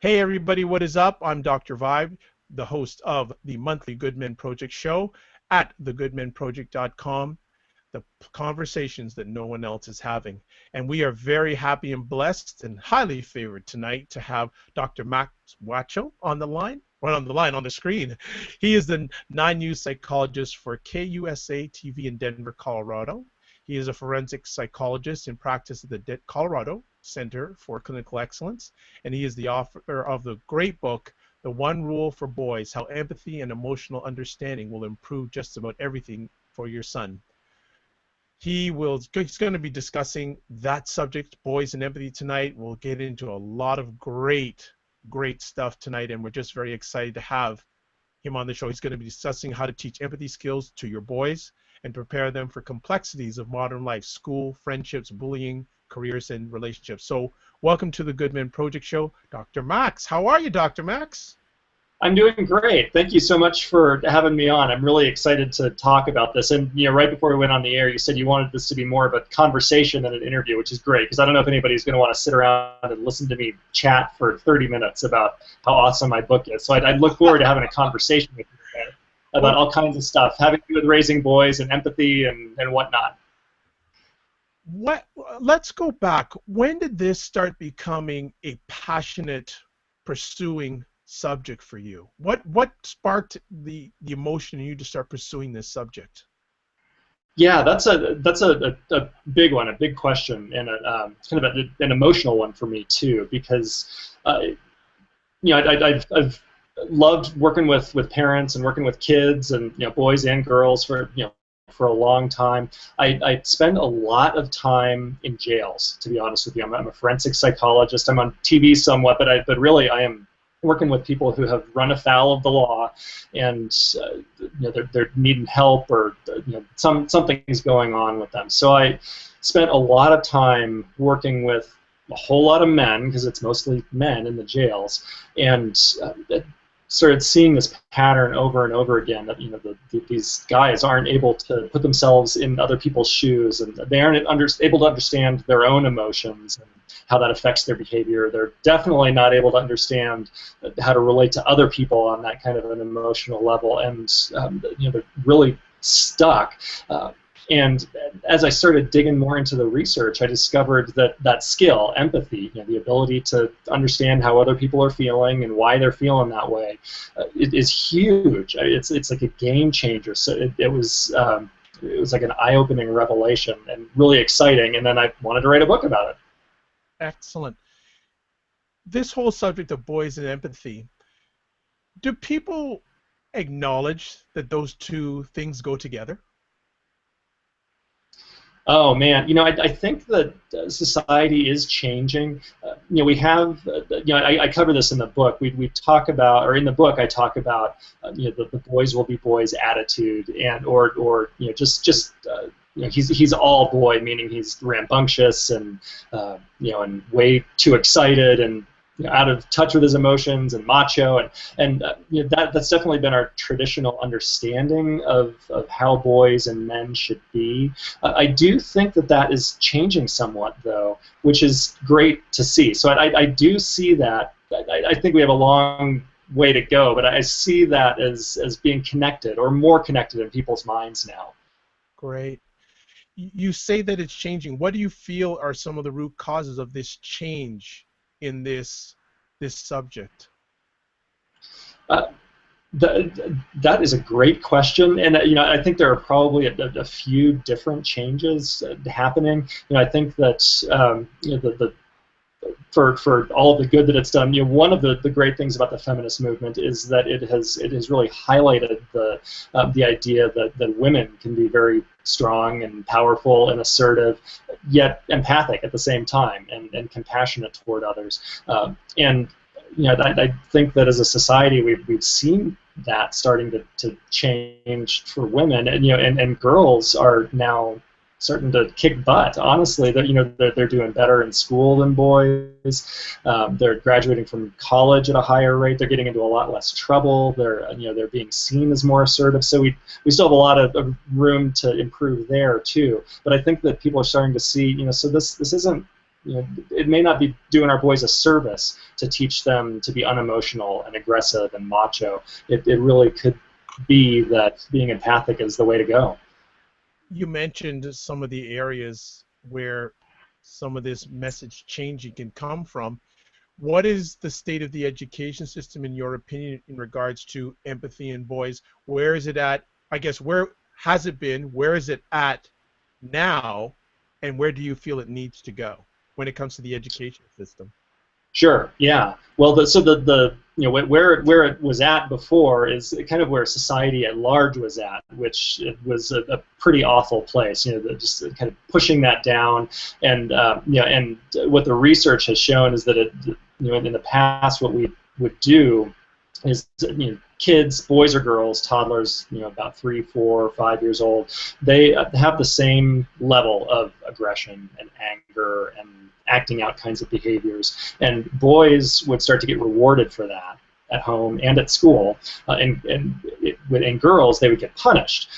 Hey everybody, what is up? I'm Dr. Vibe, the host of the monthly Good Men Project show at thegoodmenproject.com, the conversations that no one else is having. And we are very happy and blessed and highly favored tonight to have Dr. Max Wachtel on the line, or on the screen. He is the 9U psychologist for KUSA-TV in Denver, Colorado. He is a forensic psychologist in practice at the Colorado Center for Clinical Excellence, and he is the author of the great book, The One Rule for Boys, How Empathy and Emotional Understanding Will Improve Just About Everything for Your Son. He's going to be discussing that subject, boys and empathy, tonight. We'll get into a lot of great stuff tonight, and we're just very excited to have him on the show. He's going to be discussing how to teach empathy skills to your boys and prepare them for complexities of modern life, school, friendships, bullying, careers, and relationships. So welcome to the Good Men Project show, Dr. Max. How are you, Dr. Max? I'm doing great. Thank you so much for having me on. I'm really excited to talk about this. And right before we went on the air, you said you wanted this to be more of a conversation than an interview, which is great, because I don't know if anybody's going to want to sit around and listen to me chat for 30 minutes about how awesome my book is. So I look forward to having a conversation with you about all kinds of stuff, having to do with raising boys and empathy and whatnot. Let's go back. When did this start becoming a passionate pursuing subject for you? What sparked the emotion in you to start pursuing this subject? Yeah, that's a big one, a big question, and kind of an emotional one for me too, because I've loved working with parents and working with kids and boys and girls for a long time. I spend a lot of time in jails, to be honest with you. I'm a forensic psychologist. I'm on TV somewhat, but really I am working with people who have run afoul of the law, and they're needing help, or something's going on with them. So I spent a lot of time working with a whole lot of men, because it's mostly men in the jails, and started seeing this pattern over and over again, that these guys aren't able to put themselves in other people's shoes, and they aren't able to understand their own emotions and how that affects their behavior. They're definitely not able to understand how to relate to other people on that kind of an emotional level, and they're really stuck. And as I started digging more into the research, I discovered that skill, empathy, the ability to understand how other people are feeling and why they're feeling that way, it is huge. It's like a game changer. So it was like an eye-opening revelation and really exciting. And then I wanted to write a book about it. Excellent. This whole subject of boys and empathy, do people acknowledge that those two things go together? Oh man, I think that society is changing. We have, I cover this in the book. We talk about, or in the book, I talk about, the boys will be boys attitude, and or he's all boy, meaning he's rambunctious and and way too excited and out of touch with his emotions and macho, and that's definitely been our traditional understanding of how boys and men should be. I do think that is changing somewhat, though, which is great to see. So I do see that. I think we have a long way to go, but I see that as being connected, or more connected in people's minds now. Great. You say that it's changing. What do you feel are some of the root causes of this change in this subject? That is a great question, and I think there are probably a few different changes happening. I think that for all of the good that it's done, one of the great things about the feminist movement is that it has really highlighted the idea that women can be very strong and powerful and assertive, yet empathic at the same time, and compassionate toward others. And I think that as a society we've seen that starting to change for women, and girls are now starting to kick butt. Honestly, they're doing better in school than boys. They're graduating from college at a higher rate. They're getting into a lot less trouble. They're being seen as more assertive. So we still have a lot of room to improve there too. But I think that people are starting to see, so this isn't it may not be doing our boys a service to teach them to be unemotional and aggressive and macho. It really could be that being empathic is the way to go. You mentioned some of the areas where some of this message changing can come from. What is the state of the education system, in your opinion, in regards to empathy in boys? Where is it at? I guess, where has it been? Where is it at now? And where do you feel it needs to go when it comes to the education system? Sure. Yeah. Well, the where it was at before is kind of where society at large was at, which it was a pretty awful place. Just kind of pushing that down, and and what the research has shown is that in the past, what we would do is kids, boys or girls, toddlers, about 3, 4, 5 years old, they have the same level of aggression and anger and acting out kinds of behaviors, and boys would start to get rewarded for that at home and at school, and girls, they would get punished.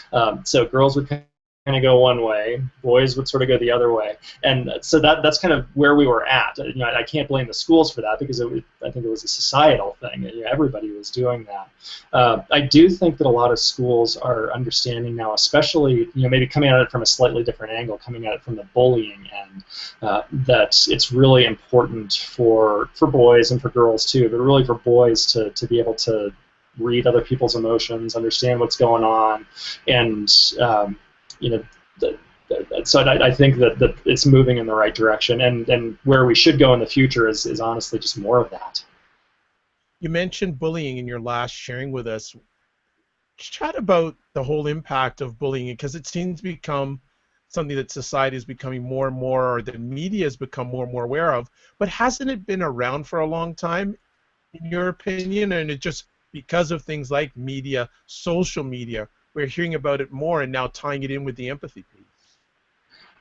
So girls would kind of go one way, boys would sort of go the other way, and so that's kind of where we were at. I can't blame the schools for that, because I think it was a societal thing. Everybody was doing that. I do think that a lot of schools are understanding now, especially maybe coming at it from a slightly different angle, coming at it from the bullying end, that it's really important for boys and for girls too, but really for boys to be able to read other people's emotions, understand what's going on, and so I think that it's moving in the right direction, and where we should go in the future is honestly just more of that. You mentioned bullying in your last sharing with us. Chat about the whole impact of bullying, because it seems to become something that society is becoming more and more, or the media has become more and more aware of, but hasn't it been around for a long time, in your opinion? And it just, because of things like media, social media, we're hearing about it more and now tying it in with the empathy piece.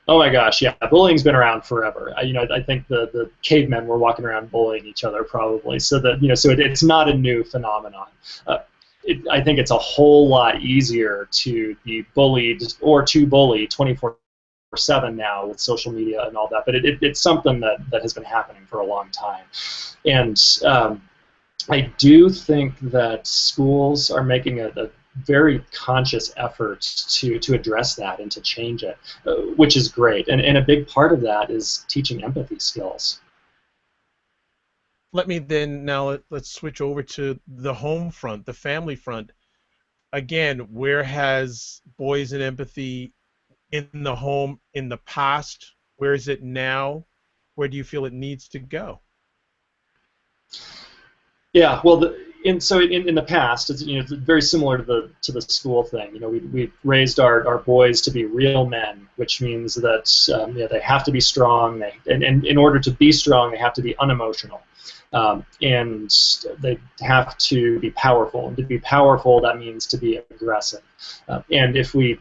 Oh my gosh, yeah, bullying's been around forever. I think the cavemen were walking around bullying each other probably, so that it's not a new phenomenon. I think it's a whole lot easier to be bullied or to bully 24/7 now with social media and all that, but it's something that has been happening for a long time, and I do think that schools are making a very conscious effort to address that and to change it, which is great. And a big part of that is teaching empathy skills. Let me then now let's switch over to the home front, the family front. Again, where has boys and empathy in the home in the past? Where is it now? Where do you feel it needs to go? Yeah, well, in the past, it's very similar to the school thing. We raised our boys to be real men, which means that they have to be strong. And in order to be strong, they have to be unemotional, and they have to be powerful. And to be powerful, that means to be aggressive. And if we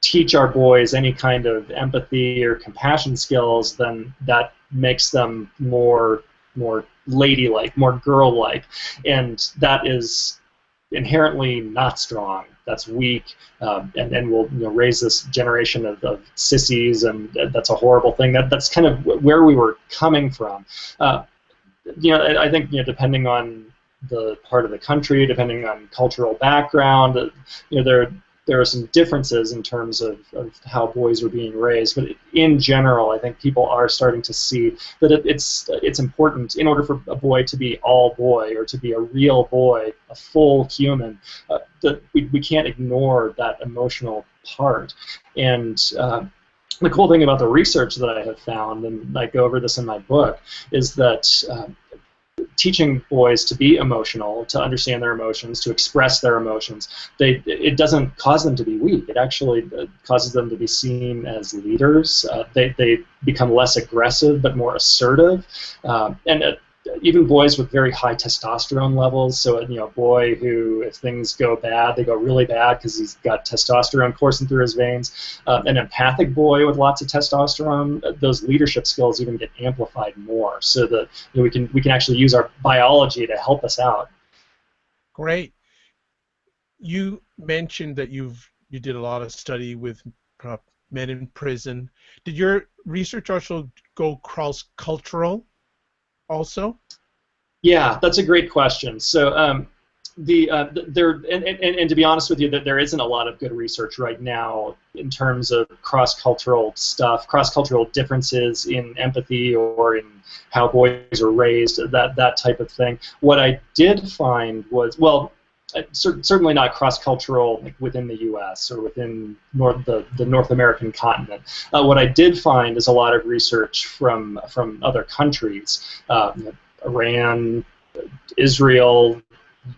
teach our boys any kind of empathy or compassion skills, then that makes them more ladylike, more girl-like, and that is inherently not strong. That's weak, and we'll raise this generation of sissies, and that's a horrible thing. That's kind of where we were coming from. I think depending on the part of the country, depending on cultural background, there are some differences in terms of how boys are being raised, but in general, I think people are starting to see that it's important, in order for a boy to be all boy, or to be a real boy, a full human, that we can't ignore that emotional part. And the cool thing about the research that I have found, and I go over this in my book, is that teaching boys to be emotional, to understand their emotions, to express their emotions, it doesn't cause them to be weak. It actually causes them to be seen as leaders. They become less aggressive but more assertive, and even boys with very high testosterone levels. So a boy who, if things go bad, they go really bad because he's got testosterone coursing through his veins. An empathic boy with lots of testosterone, those leadership skills even get amplified more, so that we can actually use our biology to help us out. Great. You mentioned that you did a lot of study with men in prison. Did your research also go cross-cultural also? Yeah, that's a great question. So there and to be honest with you, that there isn't a lot of good research right now in terms of cross-cultural stuff, cross-cultural differences in empathy or in how boys are raised, that type of thing. What I did find was, well, certainly not cross-cultural like within the U.S. or within the North American continent. What I did find is a lot of research from other countries, Iran, Israel,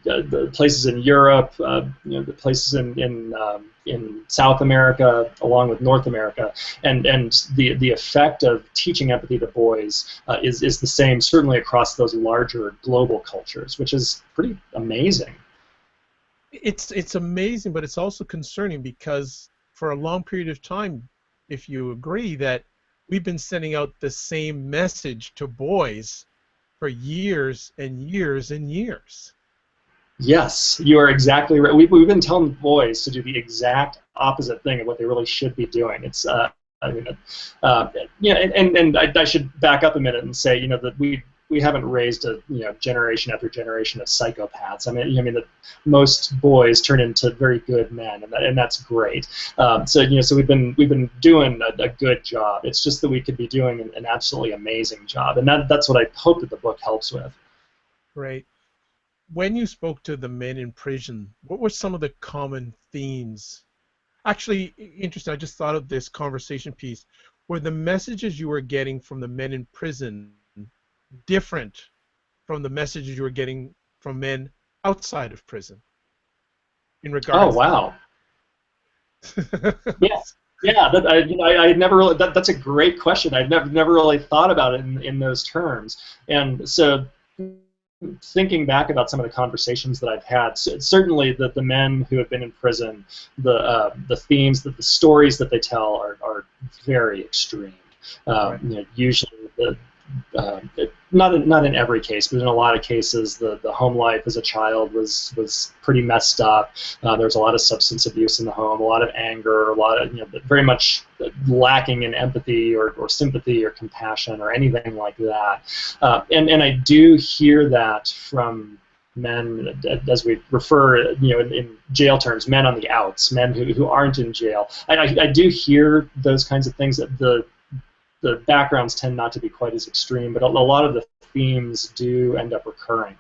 the places in Europe, the places in South America, along with North America, and the effect of teaching empathy to boys is the same, certainly across those larger global cultures, which is pretty amazing. It's amazing, but it's also concerning because for a long period of time, if you agree that we've been sending out the same message to boys for years and years and years. Yes, you are exactly right. We've been telling boys to do the exact opposite thing of what they really should be doing. It's I mean, and I should back up a minute and say, that we haven't raised a generation after generation of psychopaths. I mean that most boys turn into very good men, and that's great. So we've been doing a good job. It's just that we could be doing an absolutely amazing job, and that's what I hope that the book helps with. Right. When you spoke to the men in prison, what were some of the common themes? Actually, interesting, I just thought of this conversation piece. Were the messages you were getting from the men in prison different from the messages you were getting from men outside of prison in Oh, regards wow. to Yeah, yeah. I never really. That's a great question. I've never really thought about it in those terms. And so, thinking back about some of the conversations that I've had, certainly the men who have been in prison, the themes, the stories that they tell are very extreme. Right. Usually not in every case, but in a lot of cases, the home life as a child was pretty messed up. There was a lot of substance abuse in the home, a lot of anger, a lot of very much lacking in empathy or sympathy or compassion or anything like that. And I do hear that from men, as we refer, in jail terms, men on the outs, men who aren't in jail. I do hear those kinds of things. That the backgrounds tend not to be quite as extreme, but a lot of the themes do end up recurring.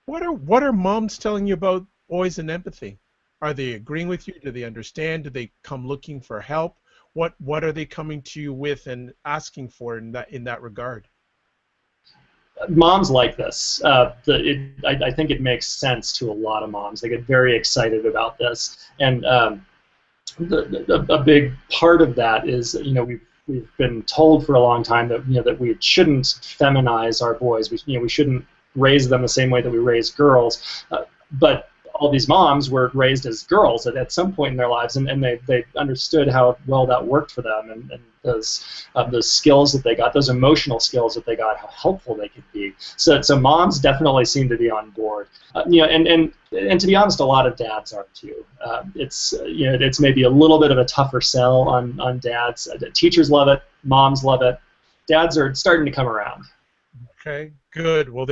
What are moms telling you about boys and empathy? Are they agreeing with you? Do they understand? Do they come looking for help? What are they coming to you with and asking for in that regard? Moms like this. I think it makes sense to a lot of moms. They get very excited about this, and a big part of that is we've been told for a long time that that we shouldn't feminize our boys. We shouldn't raise them the same way that we raise girls. But all these moms were raised as girls at some point in their lives, and they understood how well that worked for them, and those skills that they got, those emotional skills that they got, how helpful they could be. So moms definitely seem to be on board. And to be honest, a lot of dads are too. It's maybe a little bit of a tougher sell on dads. Teachers love it, moms love it. Dads are starting to come around. Okay, good. Well,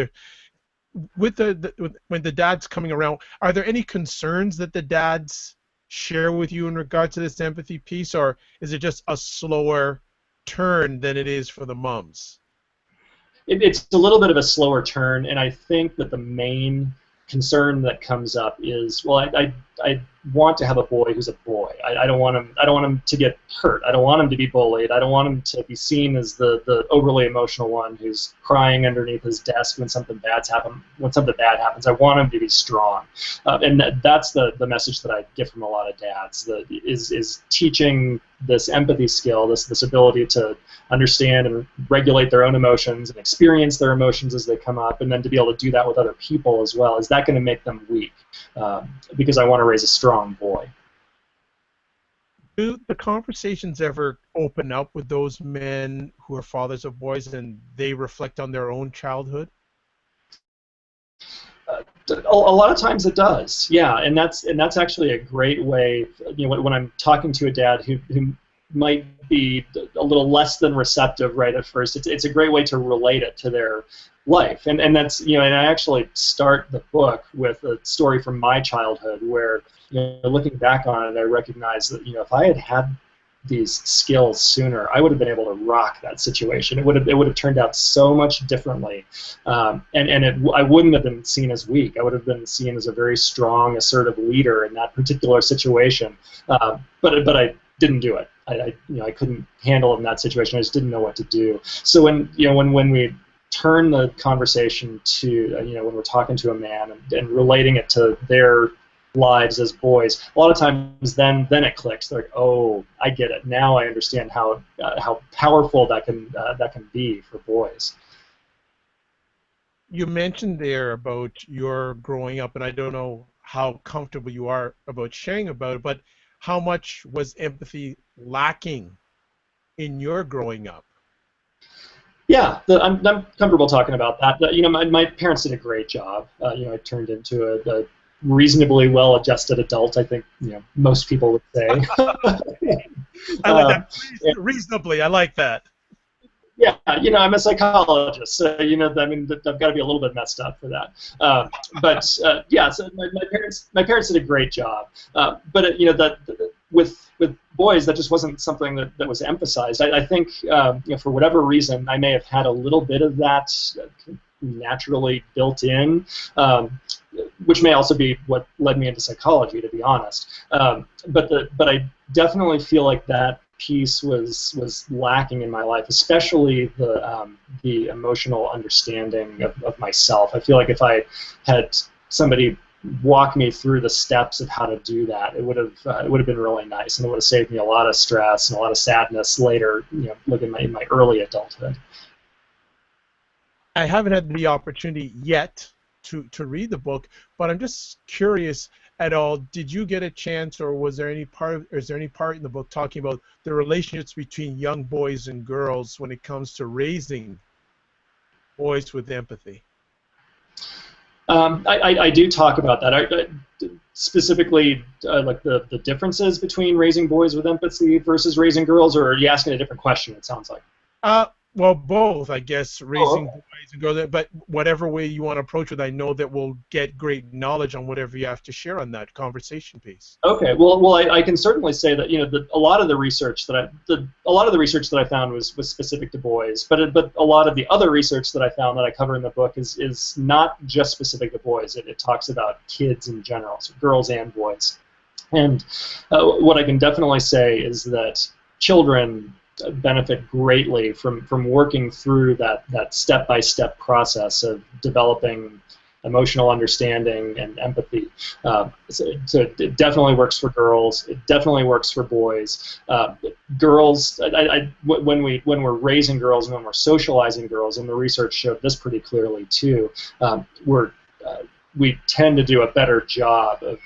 when the dad's coming around, are there any concerns that the dads share with you in regard to this empathy piece, or is it just a slower turn than it is for the moms? It's a little bit of a slower turn, and I think that the main concern that comes up is, well, I want to have a boy who's a boy. I don't want him to get hurt. I don't want him to be bullied. I don't want him to be seen as the overly emotional one who's crying underneath his desk when something bad happens. I want him to be strong, and that's the message that I get from a lot of dads. That is teaching this empathy skill, this ability to understand and regulate their own emotions and experience their emotions as they come up, and then to be able to do that with other people as well. Is that going to make them weak? Because I want to raise a strong boy. Do the conversations ever open up with those men who are fathers of boys and they reflect on their own childhood? A lot of times it does, yeah, and that's actually a great way. When I'm talking to a dad who might be a little less than receptive right at first, it's a great way to relate it to their life, and that's and I actually start the book with a story from my childhood where looking back on it, I recognize that if I had had these skills sooner, I would have been able to rock that situation. It would have turned out so much differently, I wouldn't have been seen as weak. I would have been seen as a very strong, assertive leader in that particular situation. But I didn't do it. I couldn't handle it in that situation. I just didn't know what to do. So when we turn the conversation to when we're talking to a man and relating it to their lives as boys, a lot of times then it clicks. They're like, oh, I get it now. I understand how powerful that can be for boys. You mentioned there about your growing up, and I don't know how comfortable you are about sharing about it, but how much was empathy lacking in your growing up? Yeah, I'm comfortable talking about that. My parents did a great job. I turned into a reasonably well-adjusted adult, I think most people would say. I like that. Reasonably, I like that. Yeah, I'm a psychologist, so I mean, I've got to be a little bit messed up for that. Yeah, so my parents did a great job. But that with boys, that just wasn't something that was emphasized. I think for whatever reason, I may have had a little bit of that naturally built in, which may also be what led me into psychology, to be honest. But I definitely feel like that piece was lacking in my life, especially the emotional understanding of myself. I feel like if I had somebody walk me through the steps of how to do that, it would have been really nice, and it would have saved me a lot of stress and a lot of sadness later, looking in my early adulthood. I haven't had the opportunity yet to read the book, but I'm just curious at all, did you get a chance, or is there any part in the book talking about the relationships between young boys and girls when it comes to raising boys with empathy? I do talk about that. Specifically, like the differences between raising boys with empathy versus raising girls, or are you asking a different question, it sounds like? Well, both, I guess, raising boys and girls, but whatever way you want to approach it, I know that we'll get great knowledge on whatever you have to share on that conversation piece. Okay, well, I can certainly say that a lot of the research that I found was specific to boys, but a lot of the other research that I found that I cover in the book is not just specific to boys. It talks about kids in general, so girls and boys. And what I can definitely say is that children benefit greatly from working through that step-by-step process of developing emotional understanding and empathy. So it definitely works for girls. It definitely works for boys. Girls, when we're raising girls and when we're socializing girls, and the research showed this pretty clearly too, we tend to do a better job of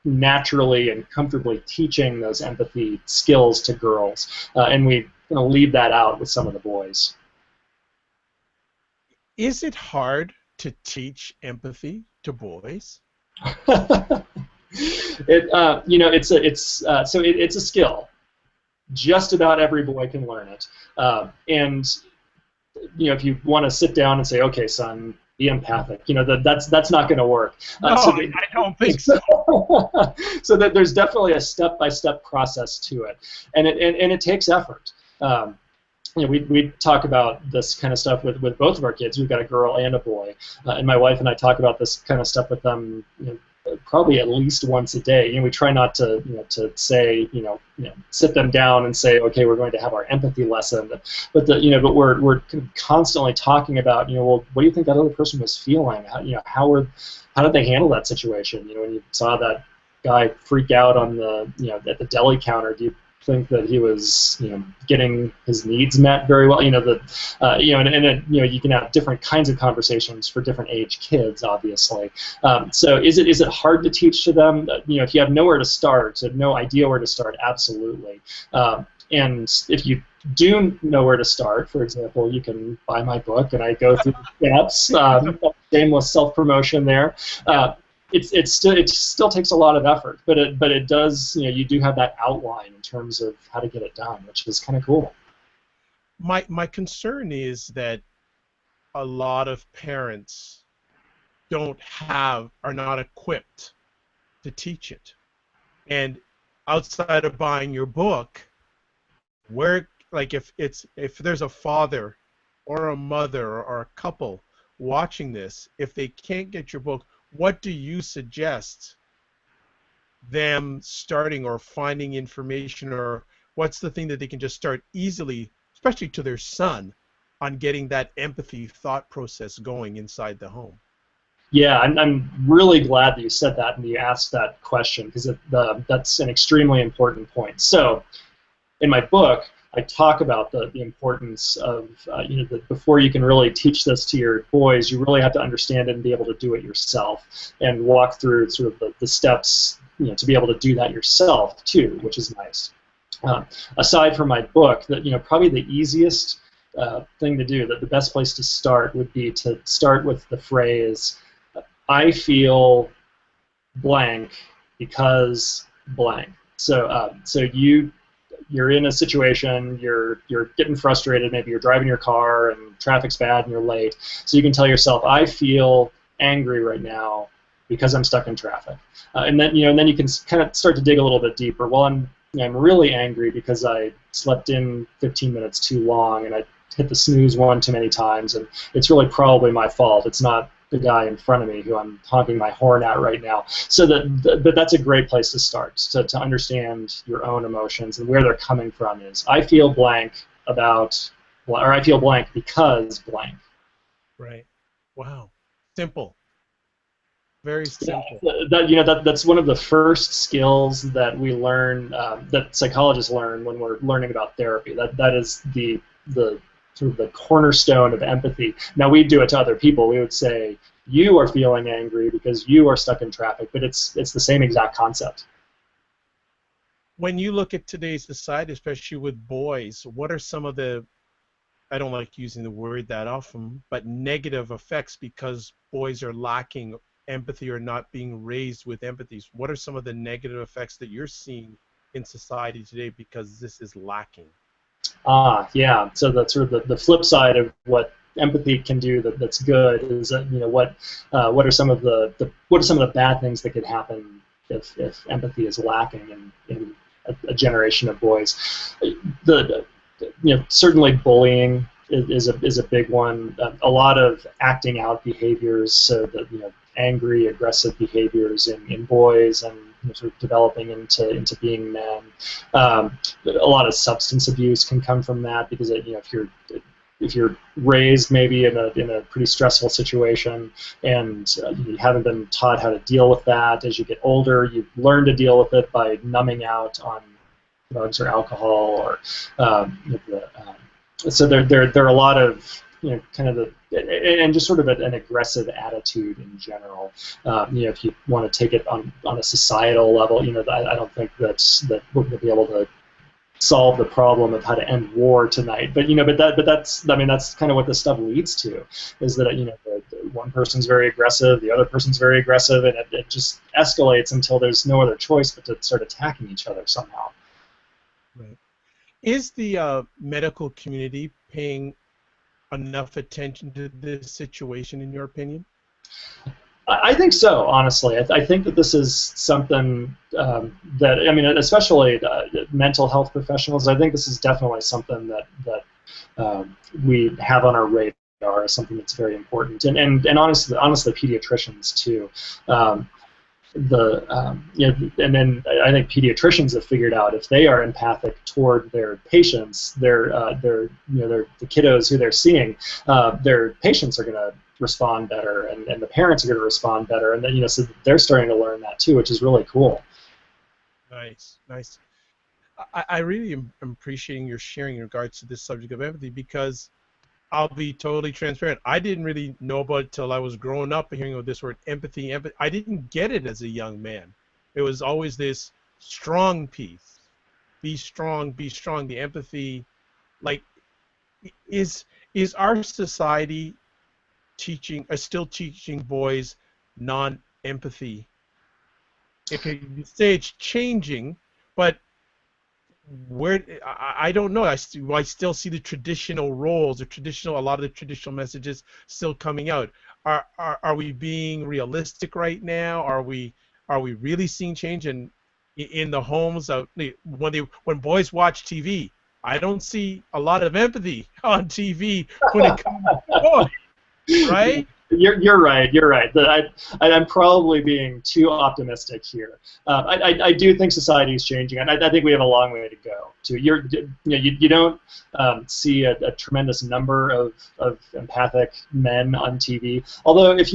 naturally and comfortably teaching those empathy skills to girls, and we leave that out with some of the boys. Is it hard to teach empathy to boys? It's a skill. Just about every boy can learn it, and if you want to sit down and say, okay, son, be empathic, that's not going to work. No, I don't think so. So that there's definitely a step-by-step process to it, and it takes effort. We talk about this kind of stuff with both of our kids. We've got a girl and a boy, and my wife and I talk about this kind of stuff with them probably at least once a day. We try not to to say sit them down and say, okay, we're going to have our empathy lesson, but we're constantly talking about well, what do you think that other person was feeling? How did they handle that situation? When you saw that guy freak out on the at the deli counter, do you think that he was getting his needs met very well? You can have different kinds of conversations for different age kids, obviously. So is it hard to teach to them? If you have nowhere to start, have no idea where to start, absolutely. And if you do know where to start, for example, you can buy my book and I go through the steps. shameless self-promotion there. It still takes a lot of effort, but it does, you do have that outline in terms of how to get it done, which is kind of cool. My concern is that a lot of parents are not equipped to teach it. And outside of buying your book, where, like, if there's a father or a mother or a couple watching this, if they can't get your book, what do you suggest them starting or finding information, or what's the thing that they can just start easily, especially to their son, on getting that empathy thought process going inside the home? Yeah, I'm really glad that you said that and you asked that question, because that's an extremely important point. So, in my book, I talk about the importance of, that before you can really teach this to your boys, you really have to understand it and be able to do it yourself, and walk through sort of the steps, to be able to do that yourself too, which is nice. Aside from my book, probably the easiest thing to do, that the best place to start would be to start with the phrase, I feel blank because blank. So you're in a situation, you're getting frustrated, maybe you're driving your car and traffic's bad and you're late. So you can tell yourself, I feel angry right now because I'm stuck in traffic. And then you can kind of start to dig a little bit deeper. Well, I'm really angry because I slept in 15 minutes too long and I hit the snooze one too many times, and it's really probably my fault. It's not the guy in front of me who I'm honking my horn at right now. So but that's a great place to start, to understand your own emotions and where they're coming from. Is I feel blank about, or I feel blank because blank. Right. Wow. Simple. Very simple. Yeah, that's one of the first skills that we learn, that psychologists learn when we're learning about therapy. That is the sort of the cornerstone of empathy. Now, we do it to other people. We would say, you are feeling angry because you are stuck in traffic, but it's the same exact concept. When you look at today's society, especially with boys, what are some of the, I don't like using the word that often, but negative effects because boys are lacking empathy or not being raised with empathy? What are some of the negative effects that you're seeing in society today because this is lacking? Yeah. So that's sort of the flip side of what empathy can do that's good is what are some of the bad things that could happen if empathy is lacking in a generation of boys. Certainly bullying is a big one. A lot of acting out behaviors, so that angry, aggressive behaviors in boys, and sort of developing into being men. A lot of substance abuse can come from that, because if you're raised maybe in a pretty stressful situation, and you haven't been taught how to deal with that, as you get older, you learn to deal with it by numbing out on drugs or alcohol, or so there are a lot of kind of and just sort of an aggressive attitude in general. If you want to take it on a societal level, I don't think that we're going to be able to solve the problem of how to end war tonight. But that's kind of what this stuff leads to, is that the one person's very aggressive, the other person's very aggressive, and it just escalates until there's no other choice but to start attacking each other somehow. Right. Is the medical community paying enough attention to this situation, in your opinion? I think so, honestly. I think that this is something that, especially mental health professionals, I think this is definitely something that we have on our radar as something that's very important, and honestly, pediatricians too. And then I think pediatricians have figured out, if they are empathic toward their patients, the kiddos who they're seeing, their patients are going to respond better, and the parents are going to respond better, and then so they're starting to learn that too, which is really cool. Nice. I really am appreciating your sharing in regards to this subject of empathy, because I'll be totally transparent. I didn't really know about it till I was growing up and hearing of this word empathy. I didn't get it as a young man. It was always this strong piece. Be strong, be strong. The empathy, like, is our society still teaching boys non-empathy. Okay, you say it's changing, but I don't know. I still see the traditional roles, a lot of the traditional messages still coming out. Are we being realistic right now? Are we really seeing change in the homes of when boys watch TV? I don't see a lot of empathy on TV when it comes to boys, right? You're right. You're right. I'm probably being too optimistic here. I do think society is changing, and I think we have a long way to go. You don't see a tremendous number of empathic men on TV. Although if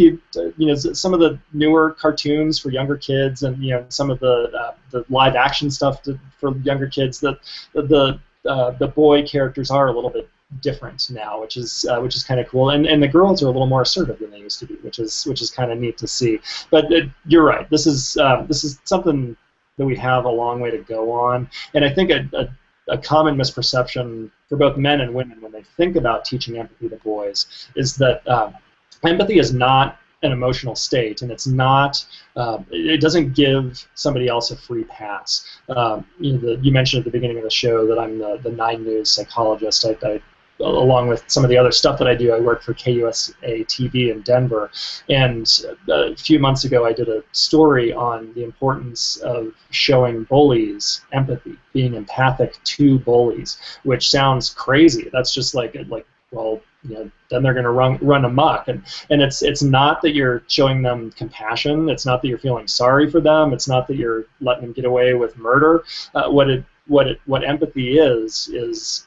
some of the newer cartoons for younger kids, and some of the live action stuff for younger kids, the boy characters are a little bit different now, which is kind of cool, and the girls are a little more assertive than they used to be, which is kind of neat to see. But you're right. This is something that we have a long way to go on, and I think a common misperception for both men and women when they think about teaching empathy to boys is that empathy is not an emotional state, and it's not. It doesn't give somebody else a free pass. You mentioned at the beginning of the show that I'm the 9 News psychologist. I along with some of the other stuff that I do, I work for KUSA-TV in Denver. And a few months ago, I did a story on the importance of showing bullies empathy, being empathic to bullies, which sounds crazy. That's just well, then they're going to run amok. And it's not that you're showing them compassion. It's not that you're feeling sorry for them. It's not that you're letting them get away with murder. What empathy is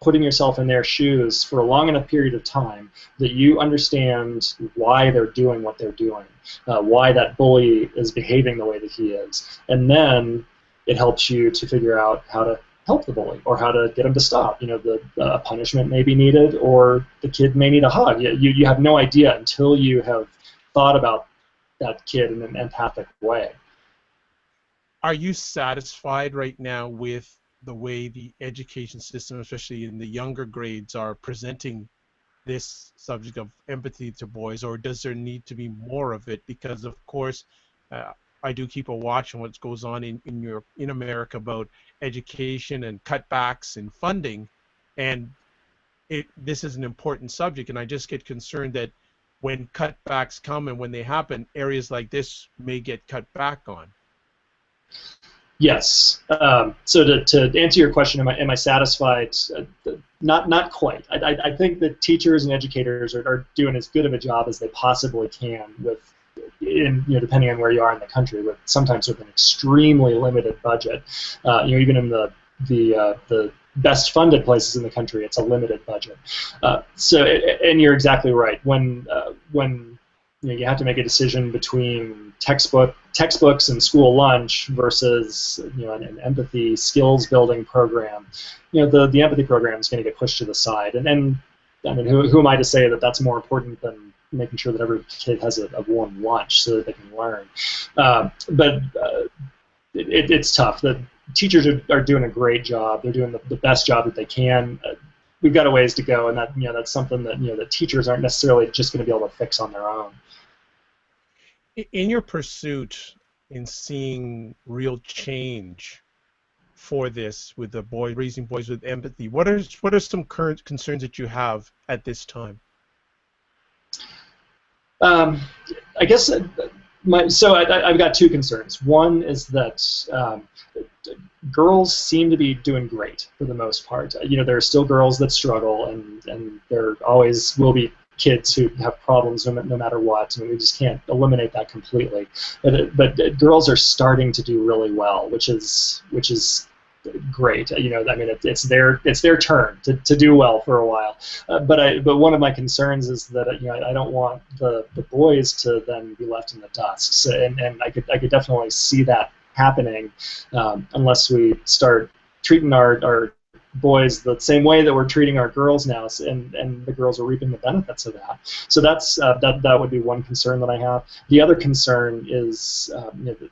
putting yourself in their shoes for a long enough period of time that you understand why they're doing what they're doing, why that bully is behaving the way that he is. And then it helps you to figure out how to help the bully or how to get him to stop. A punishment may be needed, or the kid may need a hug. You have no idea until you have thought about that kid in an empathic way. Are you satisfied right now with the way the education system, especially in the younger grades, are presenting this subject of empathy to boys, or does there need to be more of it? Because of course, I do keep a watch on what goes on in America about education and cutbacks in funding, and this is an important subject, and I just get concerned that when cutbacks come and when they happen, areas like this may get cut back on. Yes. So to answer your question, am I satisfied? Not quite. I think that teachers and educators are doing as good of a job as they possibly can depending on where you are in the country, sometimes with an extremely limited budget. Even in the best funded places in the country, it's a limited budget. And you're exactly right. When you have to make a decision between textbooks and school lunch versus an empathy skills building program, the empathy program is going to get pushed to the side. And I mean, who am I to say that that's more important than making sure that every kid has a warm lunch so that they can learn? But it's tough. The teachers are doing a great job. They're doing the best job that they can. We've got a ways to go, and that's something that that teachers aren't necessarily just going to be able to fix on their own. In your pursuit in seeing real change for this with raising boys with empathy, what are some current concerns that you have at this time? I guess I've got 2 concerns. One is that girls seem to be doing great for the most part. There are still girls that struggle, and there always will be kids who have problems no matter what. I mean, we just can't eliminate that completely. But girls are starting to do really well, which is great. I mean, it's their turn to do well for a while. But one of my concerns is that I don't want the boys to then be left in the dust. So, and I could definitely see that happening unless we start treating our boys the same way that we're treating our girls now, and the girls are reaping the benefits of that. So that's that would be one concern that I have. The other concern is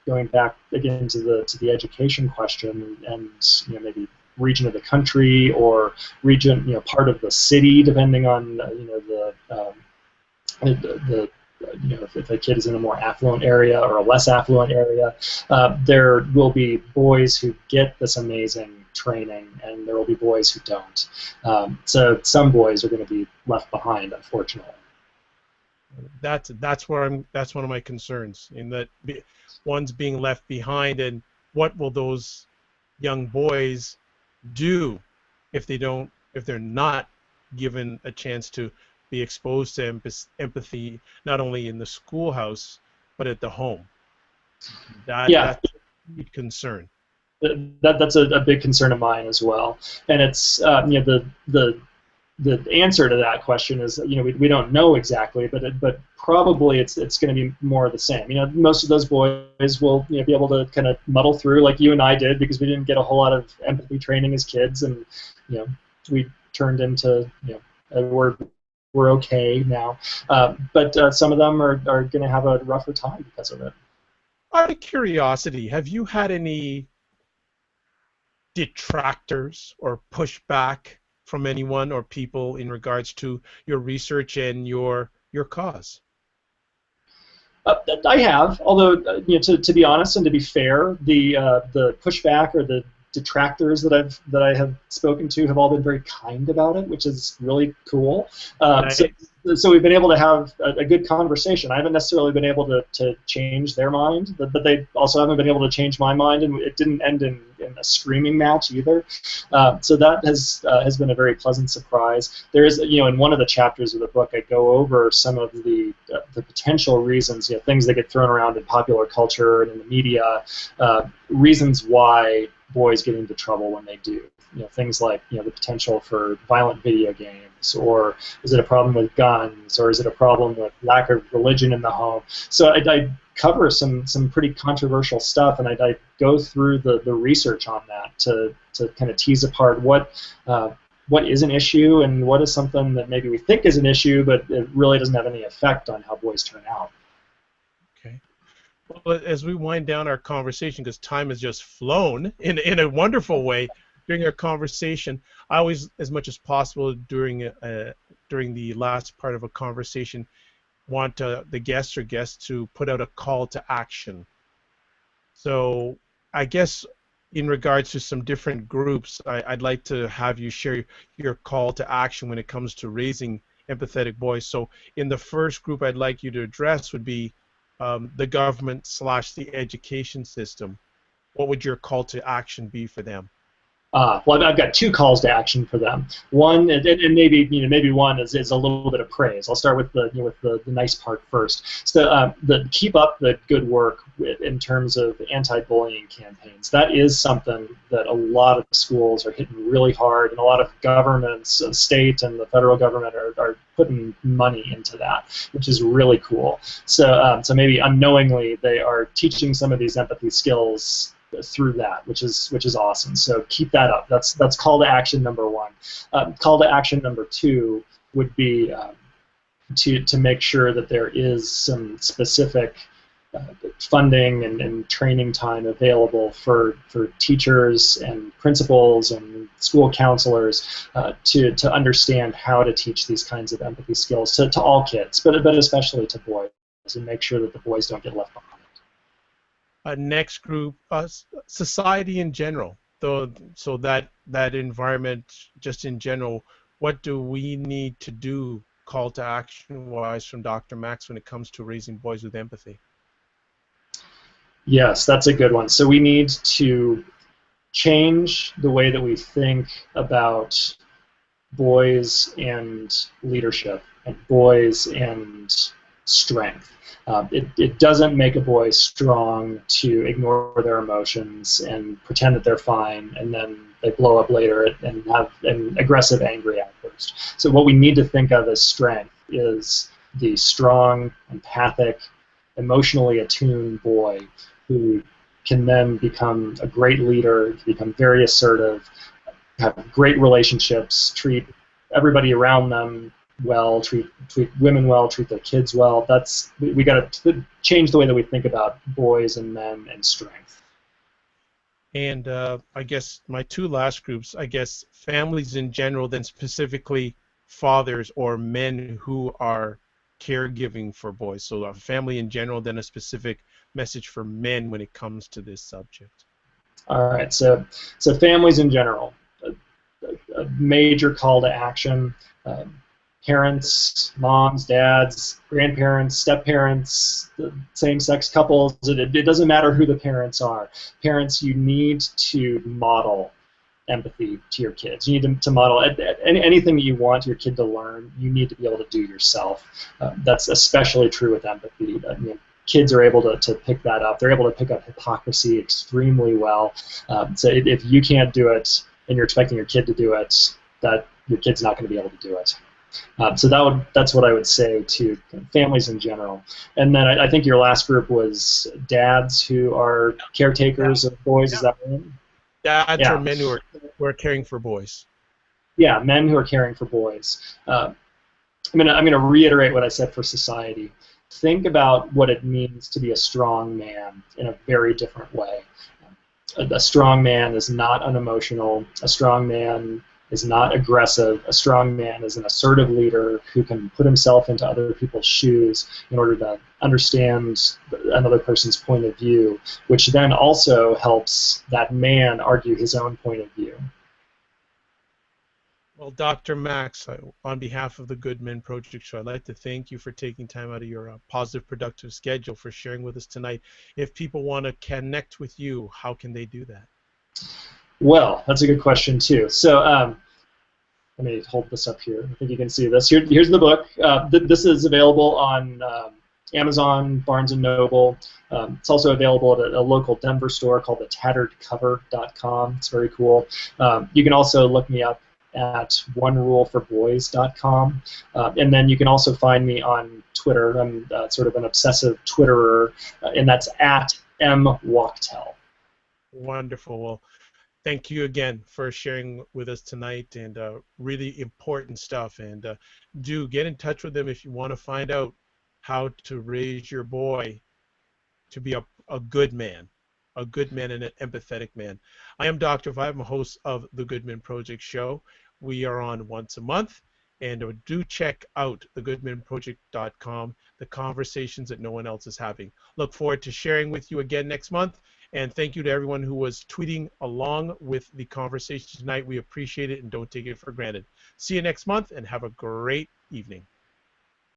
going back again to the education question, and maybe region of the country or region, part of the city, depending on the if a kid is in a more affluent area or a less affluent area, there will be boys who get this amazing training, and there will be boys who don't. So some boys are going to be left behind, unfortunately. That's where that's one of my concerns, in that one's being left behind, and what will those young boys do if they're not given a chance to be exposed to empathy, not only in the schoolhouse but at the home? Yeah, That's a big concern. that's a big concern of mine as well. And it's the answer to that question is, we don't know exactly, but probably it's going to be more of the same. Most of those boys will be able to kind of muddle through like you and I did, because we didn't get a whole lot of empathy training as kids, and we turned into we're okay now. But some of them are going to have a rougher time because of it. Out of curiosity, have you had any detractors or pushback from anyone or people in regards to your research and your cause? I have, although to be honest and to be fair, the pushback or the detractors that I have spoken to have all been very kind about it, which is really cool. Nice. So we've been able to have a good conversation. I haven't necessarily been able to change their mind, but they also haven't been able to change my mind, and it didn't end in a screaming match either. So that has been a very pleasant surprise. There is, in one of the chapters of the book, I go over some of the potential reasons, things that get thrown around in popular culture and in the media, reasons why boys get into trouble when they do. Things like the potential for violent video games, or is it a problem with guns, or is it a problem with lack of religion in the home? So I cover some pretty controversial stuff, and I go through the research on that to kind of tease apart what is an issue and what is something that maybe we think is an issue, but it really doesn't have any effect on how boys turn out. Okay. Well, as we wind down our conversation, because time has just flown in a wonderful way during our conversation, I always, as much as possible during the last part of a conversation, want the guest or guests to put out a call to action. So I guess in regards to some different groups, I'd like to have you share your call to action when it comes to raising empathetic boys. So in the first group I'd like you to address would be the government / the education system. What would your call to action be for them? Well, I've got two calls to action for them. One, and maybe one is a little bit of praise. I'll start with the nice part first. So keep up the good work in terms of anti-bullying campaigns. That is something that a lot of schools are hitting really hard, and a lot of governments, state and the federal government, are putting money into that, which is really cool. So maybe unknowingly they are teaching some of these empathy skills through that, which is awesome. So keep that up. That's call to action number one. Call to action number two would be to make sure that there is some specific funding and training time available for teachers and principals and school counselors to understand how to teach these kinds of empathy skills to all kids, but especially to boys, and make sure that the boys don't get left behind. Next group, society in general. So that environment, just in general, what do we need to do, call to action wise, from Dr. Max when it comes to raising boys with empathy? Yes, that's a good one. So we need to change the way that we think about boys and leadership, and boys and strength. It doesn't make a boy strong to ignore their emotions and pretend that they're fine, and then they blow up later and have an aggressive, angry outburst. So what we need to think of as strength is the strong, empathic, emotionally attuned boy who can then become a great leader, become very assertive, have great relationships, treat everybody around them well, treat women well, treat their kids well. We got to change the way that we think about boys and men and strength. And I guess my two last groups, I guess families in general, then specifically fathers or men who are caregiving for boys. So a family in general, then a specific message for men when it comes to this subject. All right, so families in general, a major call to action. Parents, moms, dads, grandparents, step-parents, same-sex couples, it doesn't matter who the parents are. Parents, you need to model empathy to your kids. You need to model anything that you want your kid to learn, you need to be able to do yourself. That's especially true with empathy. Kids are able to pick that up. They're able to pick up hypocrisy extremely well. So if you can't do it and you're expecting your kid to do it, that your kid's not going to be able to do it. So that's what I would say to families in general. And then I think your last group was dads who are caretakers of boys. Is that right? Dads or men who are caring for boys. Yeah, men who are caring for boys. I'm gonna reiterate what I said for society. Think about what it means to be a strong man in a very different way. A strong man is not unemotional. A strong man is not aggressive. A strong man is an assertive leader who can put himself into other people's shoes in order to understand another person's point of view, which then also helps that man argue his own point of view. Well, Dr. Max, on behalf of the Good Men Project Show, I'd like to thank you for taking time out of your positive, productive schedule for sharing with us tonight. If people want to connect with you, how can they do that? Well, that's a good question, too. So let me hold this up here. I think you can see this. Here's the book. This is available on Amazon, Barnes & Noble. It's also available at a local Denver store called thetatteredcover.com. It's very cool. You can also look me up at oneruleforboys.com. And then you can also find me on Twitter. I'm sort of an obsessive Twitterer, and that's at Wachtel. Wonderful. Well, thank you again for sharing with us tonight, and really important stuff. And do get in touch with them if you want to find out how to raise your boy to be a good man and an empathetic man. I am Dr. Vibe. I'm a host of the Good Men Project Show. We are on once a month, and do check out thegoodmenproject.com, the conversations that no one else is having. Look forward to sharing with you again next month, and thank you to everyone who was tweeting along with the conversation tonight. We appreciate it and don't take it for granted. See you next month, and have a great evening.